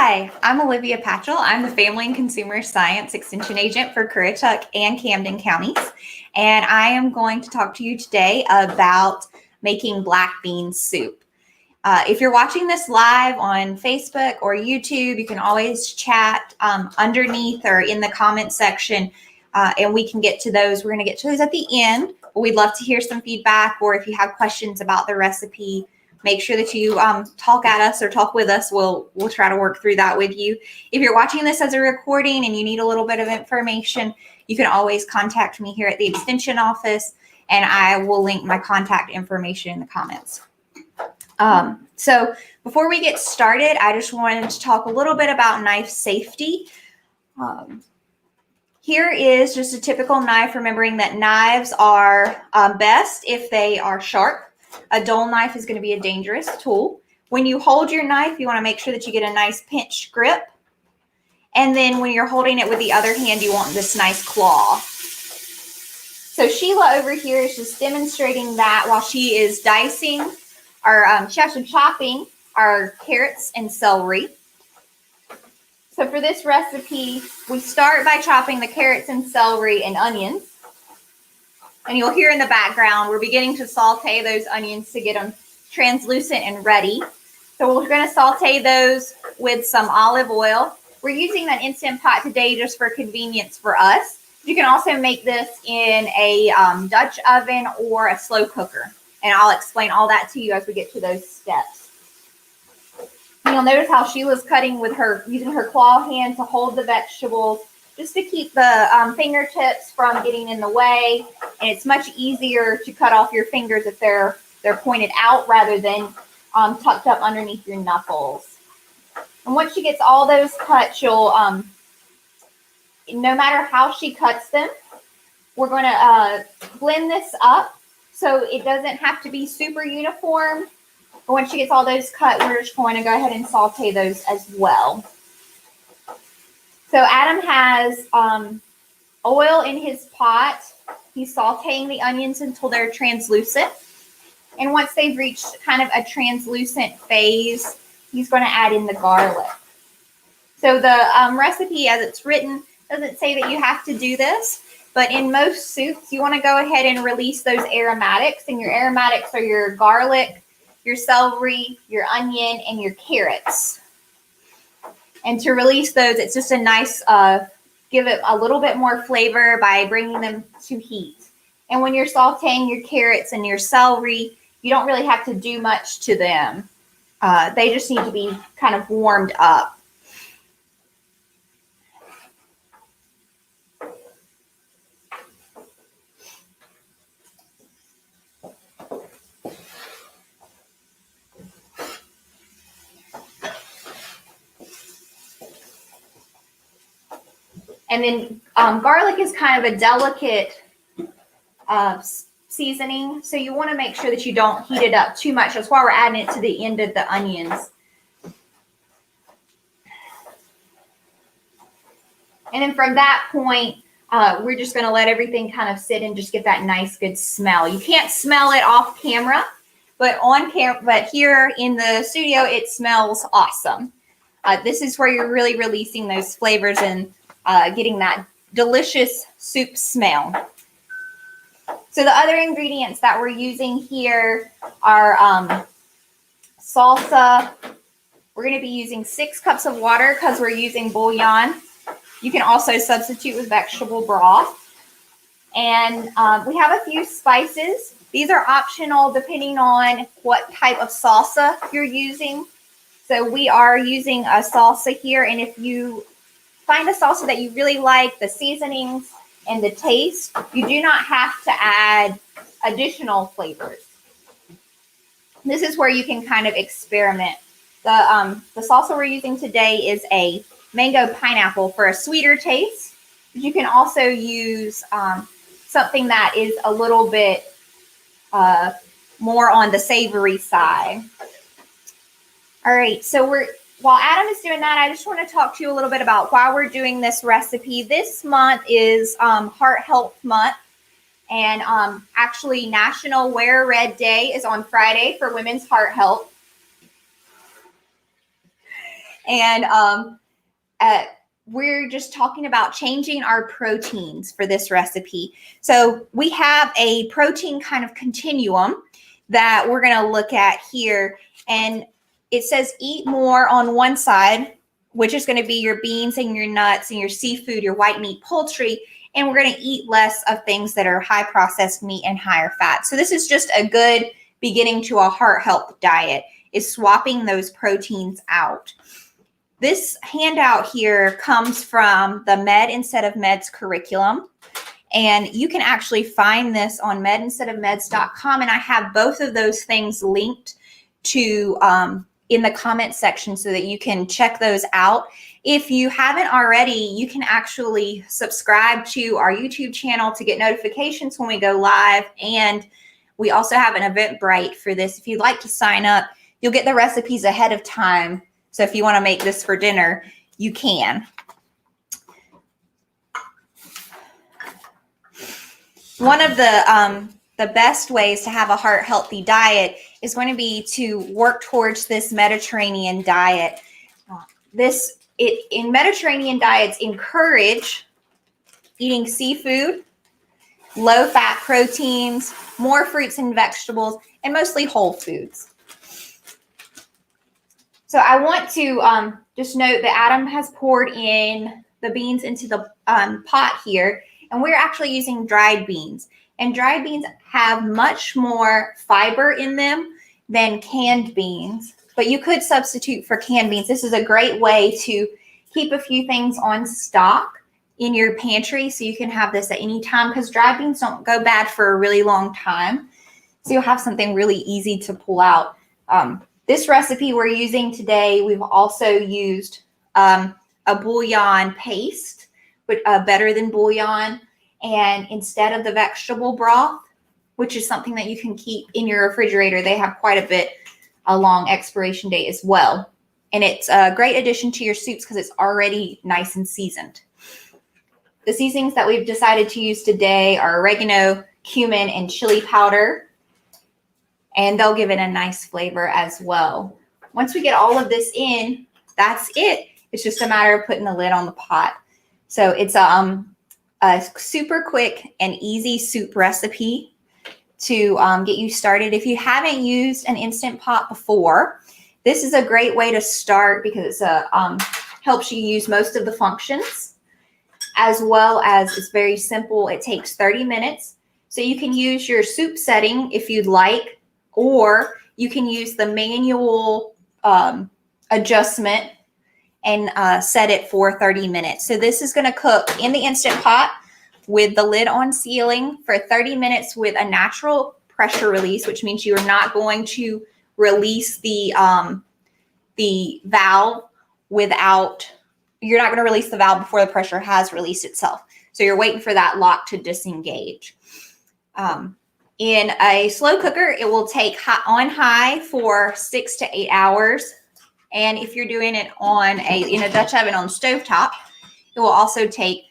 Hi, I'm Olivia Patchell. I'm the Family and Consumer Science Extension Agent for Currituck and Camden counties. And I am going to talk to you today about making black bean soup. If you're watching this live on Facebook or YouTube, you can always chat underneath or in the comment section, and we can get to those. We're going to get to those at the end. But we'd love to hear some feedback, or if you have questions about the recipe, make sure that you talk at us or talk with us. We'll try to work through that with you. If you're watching this as a recording and you need a little bit of information, you can always contact me here at the Extension office, and I will link my contact information in the comments. So before we get started, I just wanted to talk a little bit about knife safety. Here is just a typical knife, remembering that knives are best if they are sharp. A dull knife is going to be a dangerous tool. When you hold your knife, you want to make sure that you get a nice pinch grip. And then when you're holding it with the other hand, you want this nice claw. So Sheila over here is just demonstrating that while she is dicing, she's actually chopping our carrots and celery. So for this recipe, we start by chopping the carrots and celery and onions. And you'll hear in the background, we're beginning to saute those onions to get them translucent and ready. So we're going to saute those with some olive oil. We're using that Instant Pot today just for convenience for us. You can also make this in a Dutch oven or a slow cooker. And I'll explain all that to you as we get to those steps. And you'll notice how Sheila's cutting with using her claw hand to hold the vegetables, just to keep the fingertips from getting in the way. And it's much easier to cut off your fingers if they're pointed out rather than tucked up underneath your knuckles. And once she gets all those cut, she'll, no matter how she cuts them, we're going to blend this up so it doesn't have to be super uniform. But once she gets all those cut, we're just going to go ahead and saute those as well. So Adam has oil in his pot. He's sauteing the onions until they're translucent. And once they've reached kind of a translucent phase, he's going to add in the garlic. So the recipe as it's written doesn't say that you have to do this, but in most soups, you want to go ahead and release those aromatics. And your aromatics are your garlic, your celery, your onion, and your carrots. And to release those, it's just a nice, give it a little bit more flavor by bringing them to heat. And when you're sauteing your carrots and your celery, you don't really have to do much to them. They just need to be kind of warmed up. And then garlic is kind of a delicate seasoning, so you want to make sure that you don't heat it up too much. That's why we're adding it to the end of the onions. And then from that point, we're just going to let everything kind of sit and just get that nice, good smell. You can't smell it off camera, but here in the studio, it smells awesome. This is where you're really releasing those flavors and getting that delicious soup smell. So the other ingredients that we're using here are salsa. We're going to be using 6 cups of water because we're using bouillon. You can also substitute with vegetable broth. And we have a few spices. These are optional depending on what type of salsa you're using. So we are using a salsa here, and if you find a salsa that you really like, the seasonings and the taste, you do not have to add additional flavors. This is where you can kind of experiment. The salsa we're using today is a mango pineapple for a sweeter taste. But you can also use something that is a little bit more on the savory side. All right, so while Adam is doing that, I just want to talk to you a little bit about why we're doing this recipe. This month is Heart Health Month, and actually National Wear Red Day is on Friday for women's heart health. And we're just talking about changing our proteins for this recipe. So we have a protein kind of continuum that we're going to look at here. And it says eat more on one side, which is going to be your beans and your nuts and your seafood, your white meat, poultry. And we're going to eat less of things that are high processed meat and higher fat. So this is just a good beginning to a heart health diet, is swapping those proteins out. This handout here comes from the Med Instead of Meds curriculum, and you can actually find this on medinsteadofmeds.com, and I have both of those things linked to in the comment section so that you can check those out. If you haven't already, you can actually subscribe to our YouTube channel to get notifications when we go live, and we also have an Eventbrite for this. If you'd like to sign up, you'll get the recipes ahead of time. So if you want to make this for dinner, you can. One of the best ways to have a heart healthy diet is going to be to work towards this Mediterranean diet. In Mediterranean diets encourage eating seafood, low fat proteins, more fruits and vegetables, and mostly whole foods. So I want to just note that Adam has poured in the beans into the pot here, and we're actually using dried beans. And dried beans have much more fiber in them than canned beans, but you could substitute for canned beans. This is a great way to keep a few things on stock in your pantry so you can have this at any time, because dried beans don't go bad for a really long time. So you'll have something really easy to pull out. This recipe we're using today, we've also used a bouillon paste, but better than bouillon. And instead of the vegetable broth, which is something that you can keep in your refrigerator, they have quite a long expiration date as well. And it's a great addition to your soups because it's already nice and seasoned. The seasonings that we've decided to use today are oregano, cumin, and chili powder. And they'll give it a nice flavor as well. Once we get all of this in, that's it. It's just a matter of putting the lid on the pot. So it's a super quick and easy soup recipe to get you started. If you haven't used an Instant Pot before, this is a great way to start because it helps you use most of the functions, as well as it's very simple. It takes 30 minutes. So you can use your soup setting if you'd like, or you can use the manual adjustment and set it for 30 minutes. So this is going to cook in the Instant Pot with the lid on sealing for 30 minutes with a natural pressure release, which means you are not going to release the valve you're not going to release the valve before the pressure has released itself. So you're waiting for that lock to disengage. In a slow cooker, it will take on high for 6 to 8 hours. And if you're doing it in a Dutch oven on stovetop, it will also take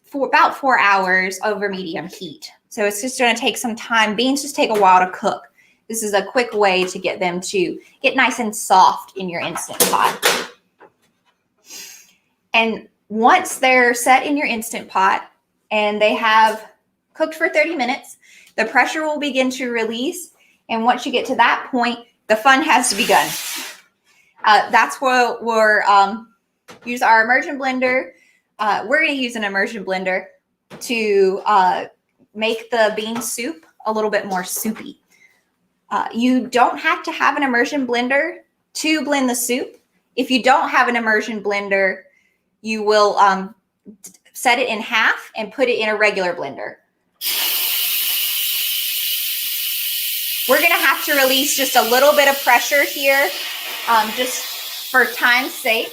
for about 4 hours over medium heat. So it's just going to take some time. Beans just take a while to cook. This is a quick way to get them to get nice and soft in your Instant Pot. And once they're set in your Instant Pot and they have cooked for 30 minutes, the pressure will begin to release. And once you get to that point, the fun has begun. That's where we're use our immersion blender. We're going to use an immersion blender to make the bean soup a little bit more soupy. You don't have to have an immersion blender to blend the soup. If you don't have an immersion blender, you will set it in half and put it in a regular blender. We're going to have to release just a little bit of pressure here, just for time's sake.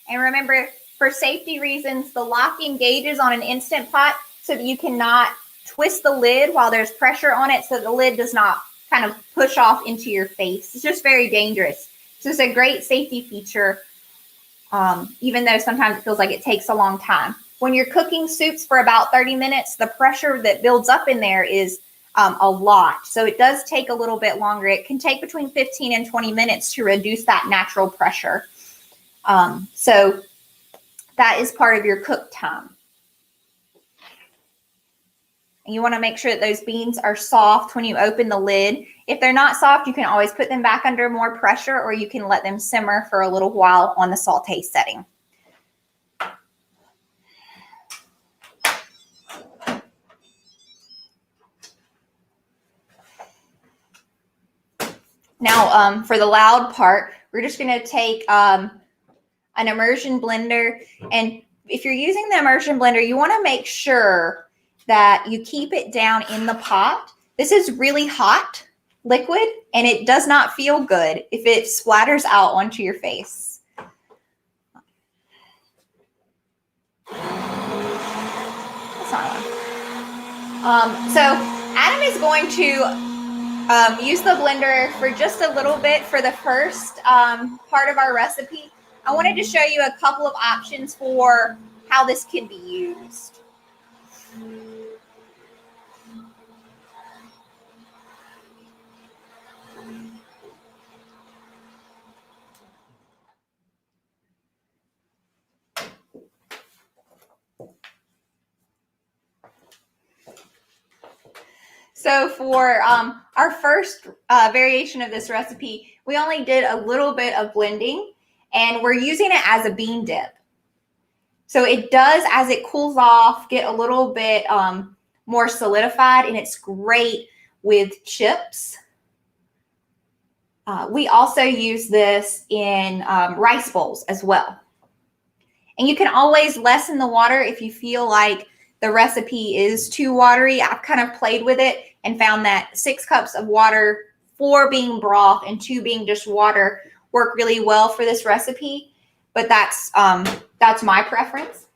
And remember, for safety reasons, the lock engages on an Instant Pot so that you cannot twist the lid while there's pressure on it so the lid does not kind of push off into your face. It's just very dangerous. So it's a great safety feature, even though sometimes it feels like it takes a long time. When you're cooking soups for about 30 minutes, the pressure that builds up in there is a lot. So it does take a little bit longer. It can take between 15 and 20 minutes to reduce that natural pressure. So that is part of your cook time. And you want to make sure that those beans are soft when you open the lid. If they're not soft, you can always put them back under more pressure, or you can let them simmer for a little while on the saute setting. Now, for the loud part, we're just going to take an immersion blender. And if you're using the immersion blender, you want to make sure that you keep it down in the pot. This is really hot liquid, and it does not feel good if it splatters out onto your face. That's not one. So Adam is going to use the blender for just a little bit for the first part of our recipe. I wanted to show you a couple of options for how this can be used. So for our first variation of this recipe, we only did a little bit of blending, and we're using it as a bean dip. So it does, as it cools off, get a little bit more solidified, and it's great with chips. We also use this in rice bowls as well. And you can always lessen the water if you feel like the recipe is too watery. I've kind of played with it and found that 6 cups of water, 4 being broth and 2 being just water, work really well for this recipe. But that's my preference.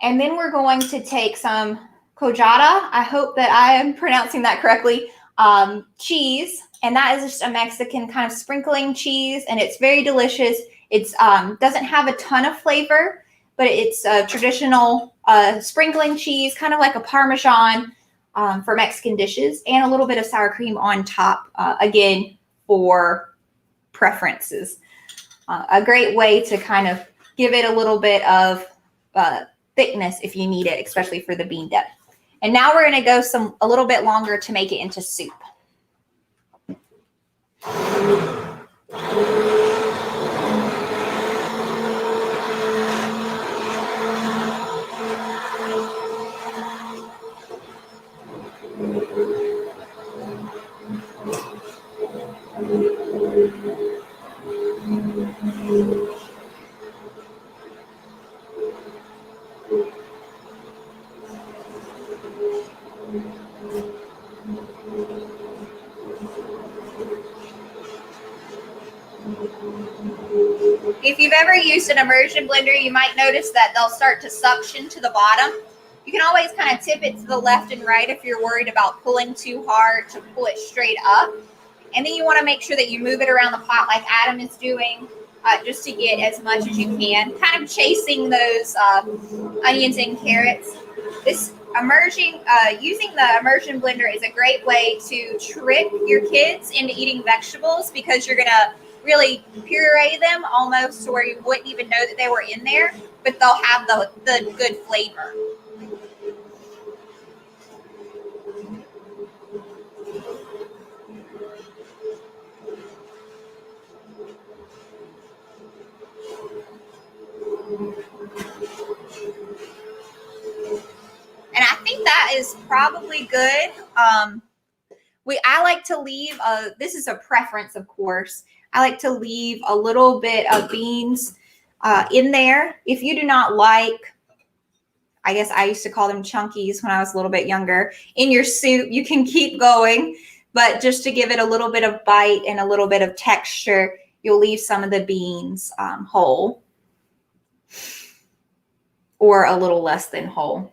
And then we're going to take some cojada. I hope that I am pronouncing that correctly. Cheese, and that is just a Mexican kind of sprinkling cheese, and it's very delicious. It's doesn't have a ton of flavor, but it's a traditional sprinkling cheese, kind of like a Parmesan for Mexican dishes, and a little bit of sour cream on top, again, for preferences. A great way to kind of give it a little bit of thickness if you need it, especially for the bean dip. And now we're going to go a little bit longer to make it into soup. If you've ever used an immersion blender, you might notice that they'll start to suction to the bottom. You can always kind of tip it to the left and right if you're worried about pulling too hard to pull it straight up. And then you want to make sure that you move it around the pot like Adam is doing, just to get as much as you can, kind of chasing those onions and carrots. This using the immersion blender is a great way to trick your kids into eating vegetables, because you're going to really puree them almost to where you wouldn't even know that they were in there, but they'll have the good flavor. And I think that is probably good. I like to leave, this is a preference, of course. I like to leave a little bit of beans in there. If you do not like, I guess I used to call them chunkies when I was a little bit younger, in your soup, you can keep going. But just to give it a little bit of bite and a little bit of texture, you'll leave some of the beans whole, or a little less than whole.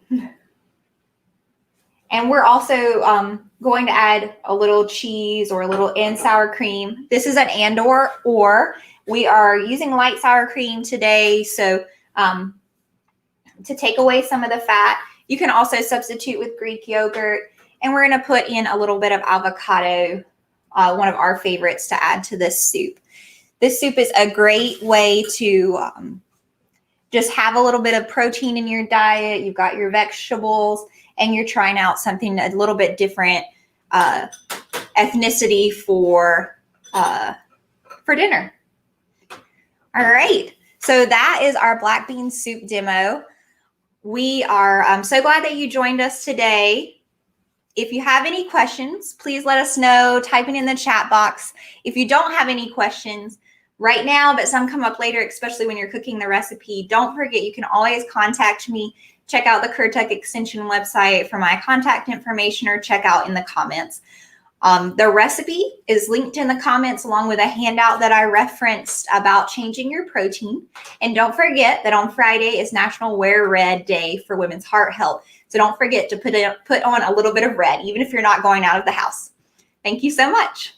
And we're also going to add a little cheese or a little and sour cream. This is an or. We are using light sour cream today, so to take away some of the fat. You can also substitute with Greek yogurt. And we're going to put in a little bit of avocado, one of our favorites, to add to this soup. This soup is a great way to just have a little bit of protein in your diet. You've got your vegetables, and you're trying out something a little bit different ethnicity for dinner. All right. So that is our black bean soup demo. We are so glad that you joined us today. If you have any questions, please let us know. Type it in the chat box. If you don't have any questions right now, but some come up later, especially when you're cooking the recipe, don't forget you can always contact me. Check out the Currituck Extension website for my contact information, or check out in the comments. The recipe is linked in the comments, along with a handout that I referenced about changing your protein. And don't forget that on Friday is National Wear Red Day for Women's Heart Health. So don't forget to put on a little bit of red, even if you're not going out of the house. Thank you so much.